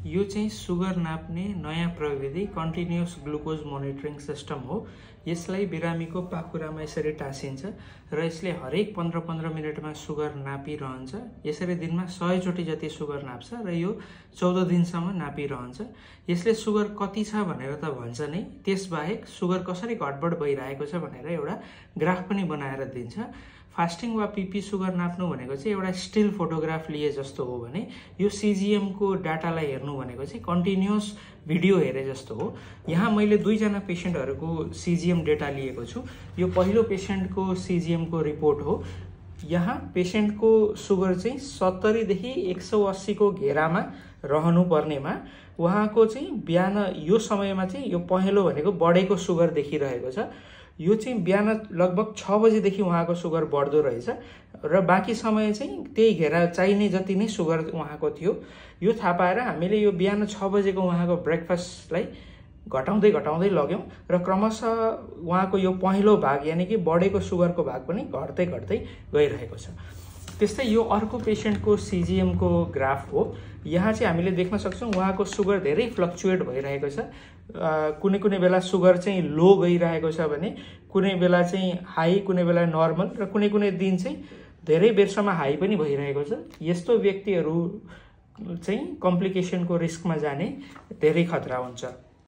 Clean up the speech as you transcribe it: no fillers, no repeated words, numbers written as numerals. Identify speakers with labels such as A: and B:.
A: यो चाहिँ सुगर नाप्ने नयाँ प्रविधि कन्टिन्युअस ग्लुकोज मोनिटरिङ सिस्टम हो। यसलाई बिरामीको पाखुरामा यसरी टाँसिन्छ र यसले हरेक 15-15 मिनेटमा सुगर नापिरहन्छ। यसरी दिनमा 100 चोटि जति सुगर नाप्छ र यो 14 दिनसम्म नापिरहन्छ। यसले सुगर कति छ भनेर त भन्छ नै, त्यसबाहेक सुगर कसरी घटबड भइरहेको छ भनेर एउटा ग्राफ पनि बनाएर दिन्छ। फास्टिङ वा पीपी सुगर नाप्नु भनेको चाहिँ एउटा स्टिल फोटोग्राफ लिए जस्तो हो भने यो सीजीएम को डाटालाई हेर्नु भनेको चाहिँ कन्टिन्युअस भिडियो हेरे जस्तो हो। यहाँ मैले 2 जना पेशेन्टहरुको सीजीएम डेटा लिएको छु। यो पहिलो पेशेन्टको सीजीएम को रिपोर्ट हो। यहाँ पेशेन्टको सुगर चाहिँ 70 देखि 180 को घेरामा रहनु पर्नेमा उहाँको चाहिँ बिहान यो समयमा चाहिँ यो पहेँलो भनेको बढेको सुगर देखिरहेको छ। यो चाहिँ बिहान लगभग 6 बजेदेखि उहाँको सुगर बढ्दो रहेछ र बाँकी समय चाहिँ त्यही घेरा चाहिने जति नै सुगर उहाँको थियो। यो थाहा पाएर हामीले यो बिहान 6 बजेको उहाँको ब्रेकफास्टलाई घटाउँदै घटाउँदै लग्यौं र क्रमशः उहाँको यो पहेँलो भाग यानी कि बढेको सुगरको भाग पनि घट्दै घट्दै गइरहेको छ। त्यस्तै यो अर्को पेशेन्टको सीजीएम को ग्राफ हो। यहाँ चाहिँ हामीले देख्न सक्छौं उहाँको सुगर धेरै फ्लक्चुएट भइरहेको छ। कुनै कुनै बेला सुगर चाहिँ लो गइरहेको छ भने कुनै बेला चाहिँ हाई, कुनै बेला नर्मल र कुनै कुनै दिन चाहिँ धेरै बेरसम्म हाई पनि भइरहेको छ। यस्तो व्यक्तिहरू चाहिँ कम्प्लिकेसनको रिस्कमा जाने धेरै खतरा हुन्छ।